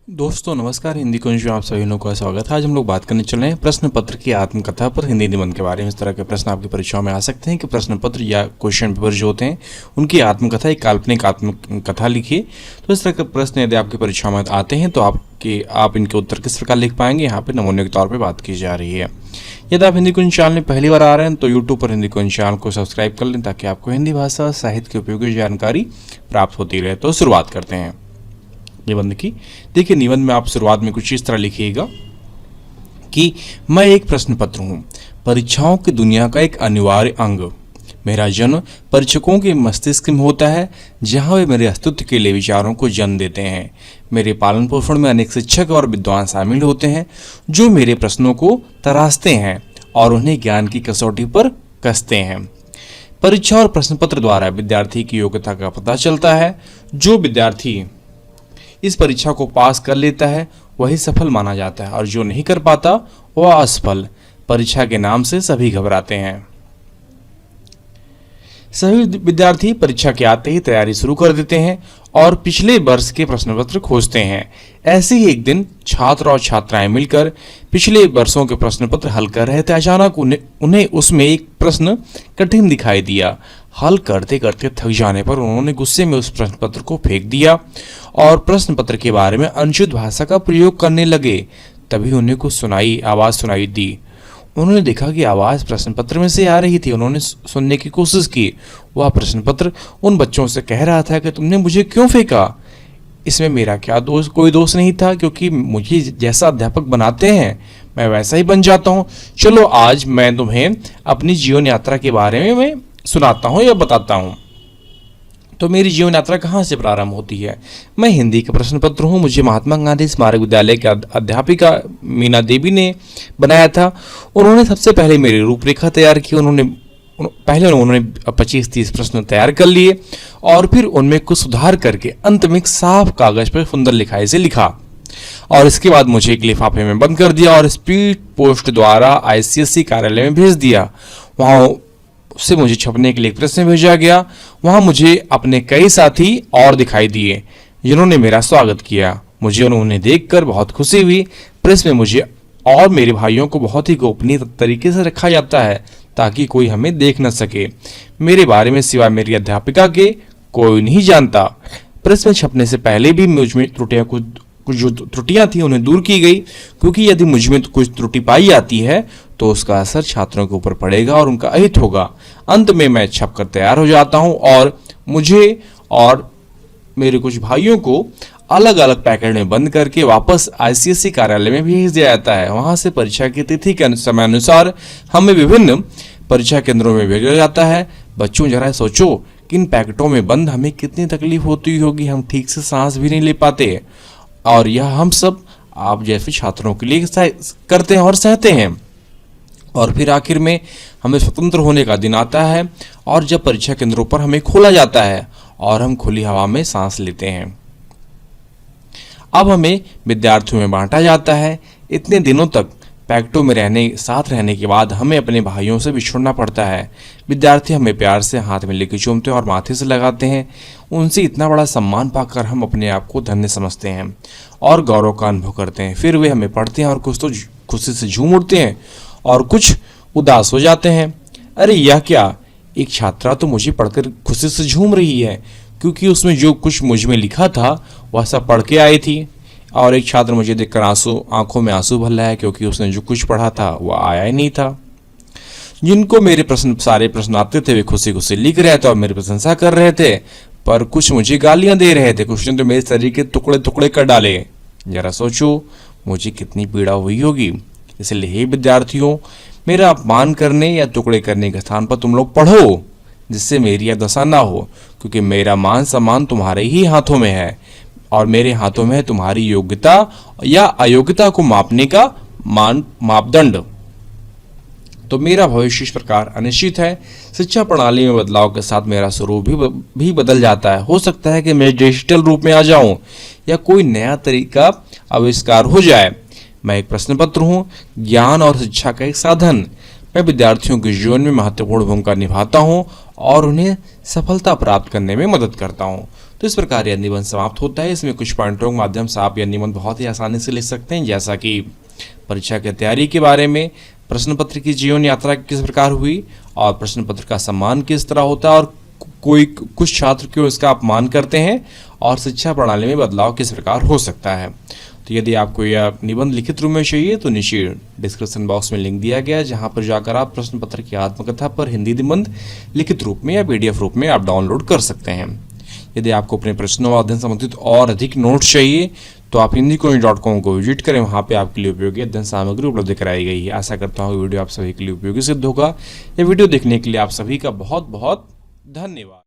दोस्तों नमस्कार। हिंदी कुंज में आप सभी लोगों का स्वागत है। आज हम लोग बात करने चल रहे हैं प्रश्न पत्र की आत्मकथा पर हिंदी निबंध के बारे में। इस तरह के प्रश्न आपकी परीक्षाओं में आ सकते हैं कि प्रश्न पत्र या क्वेश्चन पेपर जो होते हैं उनकी आत्मकथा, एक काल्पनिक आत्मकथा लिखिए। तो इस तरह के प्रश्न यदि आपकी परीक्षाओं में आते हैं तो आप इनके उत्तर किस प्रकार लिख पाएंगे, यहाँ पे नमूने के तौर पर बात की जा रही है। यदि आप हिंदी कुंज चैनल में पहली बार आ रहे हैं तो यूट्यूब पर हिंदी कुंज चैनल को सब्सक्राइब कर लें ताकि आपको हिंदी भाषा साहित्य की उपयोगी जानकारी प्राप्त होती रहे। तो शुरुआत करते हैं निबंध की। देखिए, निबंध में आप शुरुआत में कुछ इस तरह लिखिएगा कि मैं एक प्रश्न पत्र हूँ, परीक्षाओं की दुनिया का एक अनिवार्य अंग। मेरा जन्म परीक्षकों के मस्तिष्क में होता है, जहाँ वे मेरे अस्तित्व के लिए विचारों को जन्म देते हैं। मेरे पालन पोषण में अनेक शिक्षक और विद्वान शामिल होते हैं जो मेरे प्रश्नों को तराशते हैं और उन्हें ज्ञान की कसौटी पर कसते हैं। परीक्षा और प्रश्न पत्र द्वारा विद्यार्थी की योग्यता का पता चलता है। जो विद्यार्थी इस परीक्षा को पास कर लेता है वही सफल माना जाता है और जो नहीं कर पाता वह असफल। परीक्षा के नाम से सभी घबराते हैं। सभी विद्यार्थी परीक्षा के आते ही तैयारी शुरू कर देते हैं और पिछले वर्ष के प्रश्न पत्र खोजते हैं। ऐसे ही एक दिन छात्र और छात्राएं मिलकर पिछले वर्षों के प्रश्न पत्र हल कर रहे थे। अचानक उन्हें उसमें एक प्रश्न कठिन दिखाई दिया। हल करते करते थक जाने पर उन्होंने गुस्से में उस प्रश्न पत्र को फेंक दिया और प्रश्न पत्र के बारे में अनुचित भाषा का प्रयोग करने लगे। तभी उन्हें कुछ आवाज सुनाई दी। उन्होंने देखा कि आवाज प्रश्न पत्र में से आ रही थी। उन्होंने सुनने की कोशिश की। वह प्रश्न पत्र उन बच्चों से कह रहा था कि तुमने मुझे क्यों फेंका। इसमें मेरा क्या दोष? कोई दोष नहीं था, क्योंकि मुझे जैसा अध्यापक बनाते हैं मैं वैसा ही बन जाता हूँ। चलो आज मैं तुम्हें अपनी जीवन यात्रा के बारे में सुनाता हूँ या बताता हूँ। तो मेरी जीवन यात्रा कहाँ से प्रारंभ होती है? मैं हिंदी का प्रश्न पत्र हूँ। मुझे महात्मा गांधी स्मारक विद्यालय के अध्यापिका मीना देवी ने बनाया था। उन्होंने सबसे पहले मेरी रूपरेखा तैयार की। उन्होंने 25-30 प्रश्न तैयार कर लिए और फिर उनमें कुछ सुधार करके अंत में एक साफ कागज पर सुंदर लिखाई से लिखा और इसके बाद मुझे एक लिफाफे में बंद कर दिया और स्पीड पोस्ट द्वारा ICSE कार्यालय में भेज दिया। वहाँ उससे मुझे छपने के लिए एक प्रश्न भेजा गया। वहाँ मुझे अपने कई साथी और दिखाई दिए जिन्होंने मेरा स्वागत किया। मुझे उन्हें देखकर बहुत खुशी हुई। प्रेस में मुझे और मेरे भाइयों को बहुत ही गोपनीय तरीके से रखा जाता है ताकि कोई हमें देख न सके। मेरे बारे में सिवाय मेरी अध्यापिका के कोई नहीं जानता। प्रेस में छपने से पहले भी मुझ में कुछ जो त्रुटियां थी उन्हें दूर की गई, क्योंकि यदि मुझ में कुछ त्रुटि पाई जाती है तो उसका असर छात्रों के ऊपर पड़ेगा और उनका अहित होगा। अंत में मैं छपकर तैयार हो जाता हूं और मुझे और मेरे कुछ भाइयों को अलग अलग पैकेट में बंद करके वापस ICSE कार्यालय में भेज दिया जाता है। वहां से परीक्षा की तिथि के समय अनुसार हमें विभिन्न परीक्षा केंद्रों में भेजा जाता है। बच्चों, जरा सोचो कि इन पैकेटों में बंद हमें कितनी तकलीफ होती होगी। हम ठीक से सांस भी नहीं ले पाते और यह हम सब आप जैसे छात्रों के लिए करते हैं और सहते हैं। और फिर आखिर में हमें स्वतंत्र होने का दिन आता है और जब परीक्षा केंद्रों पर हमें खोला जाता है और हम खुली हवा में सांस लेते हैं। अब हमें विद्यार्थियों में बांटा जाता है। इतने दिनों तक पैकेटों में साथ रहने के बाद हमें अपने भाइयों से बिछुड़ना पड़ता है। विद्यार्थी हमें प्यार से हाथ में लेकर चूमते हैं और माथे से लगाते हैं। उनसे इतना बड़ा सम्मान पाकर हम अपने आप को धन्य समझते हैं और गौरव का अनुभव करते हैं। फिर वे हमें पढ़ते हैं और कुछ तो खुशी से झूम उठते हैं और कुछ उदास हो जाते हैं। अरे यह क्या, एक छात्रा तो मुझे पढ़कर खुशी से झूम रही है क्योंकि उसमें जो कुछ मुझ में लिखा था वह सब पढ़ के आई थी। और एक छात्र मुझे देखकर आंखों में आंसू भर रहा है क्योंकि उसने जो कुछ पढ़ा था वह आया ही नहीं था। जिनको मेरे सारे प्रश्न आते थे वे खुशी खुशी लिख रहे थे और मेरी प्रशंसा कर रहे थे, पर कुछ मुझे गालियां दे रहे थे। कुछ ने तो मेरे शरीर के टुकड़े टुकड़े कर डाले। जरा सोचो मुझे कितनी पीड़ा हुई होगी। इसलिए हे विद्यार्थियों, मेरा अपमान करने या टुकड़े करने के स्थान पर तुम लोग पढ़ो, जिससे मेरी यह दशा ना हो, क्योंकि मेरा मान सम्मान तुम्हारे ही हाथों में है और मेरे हाथों में है तुम्हारी योग्यता या अयोग्यता को मापने का मापदंड। तो मेरा भविष्य इस प्रकार अनिश्चित है। शिक्षा प्रणाली में बदलाव के साथ मेरा स्वरूप भी बदल जाता है। हो सकता है कि मैं डिजिटल रूप में आ जाऊं या कोई नया तरीका आविष्कार हो जाए। मैं एक प्रश्न पत्र हूँ, ज्ञान और शिक्षा का एक साधन। मैं विद्यार्थियों के जीवन में महत्वपूर्ण भूमिका निभाता हूँ और उन्हें सफलता प्राप्त करने में मदद करता हूँ। तो इस प्रकार यह निबंध समाप्त होता है। इसमें कुछ पॉइंटों के माध्यम से आप यह निबंध बहुत ही आसानी से लिख सकते हैं, जैसा कि परीक्षा की तैयारी के बारे में, प्रश्न पत्र की जीवन यात्रा किस प्रकार हुई और प्रश्न पत्र का सम्मान किस तरह होता है और कोई कुछ छात्र क्यों इसका अपमान करते हैं और शिक्षा प्रणाली में बदलाव किस प्रकार हो सकता है। तो यदि आपको यह निबंध लिखित रूप में चाहिए तो नीचे डिस्क्रिप्शन बॉक्स में लिंक दिया गया है, जहां पर जाकर आप प्रश्न पत्र की आत्मकथा पर हिंदी निबंध लिखित रूप में या PDF रूप में आप डाउनलोड कर सकते हैं। यदि आपको अपने प्रश्नों और अध्ययन संबंधित और अधिक नोट्स चाहिए तो आप hindicoin.com को विजिट करें, वहाँ पे आपके लिए उपयोगी अध्ययन सामग्री उपलब्ध कराई गई है। आशा करता हूँ वीडियो आप सभी के लिए उपयोगी सिद्ध होगा। यह वीडियो देखने के लिए आप सभी का बहुत बहुत धन्यवाद।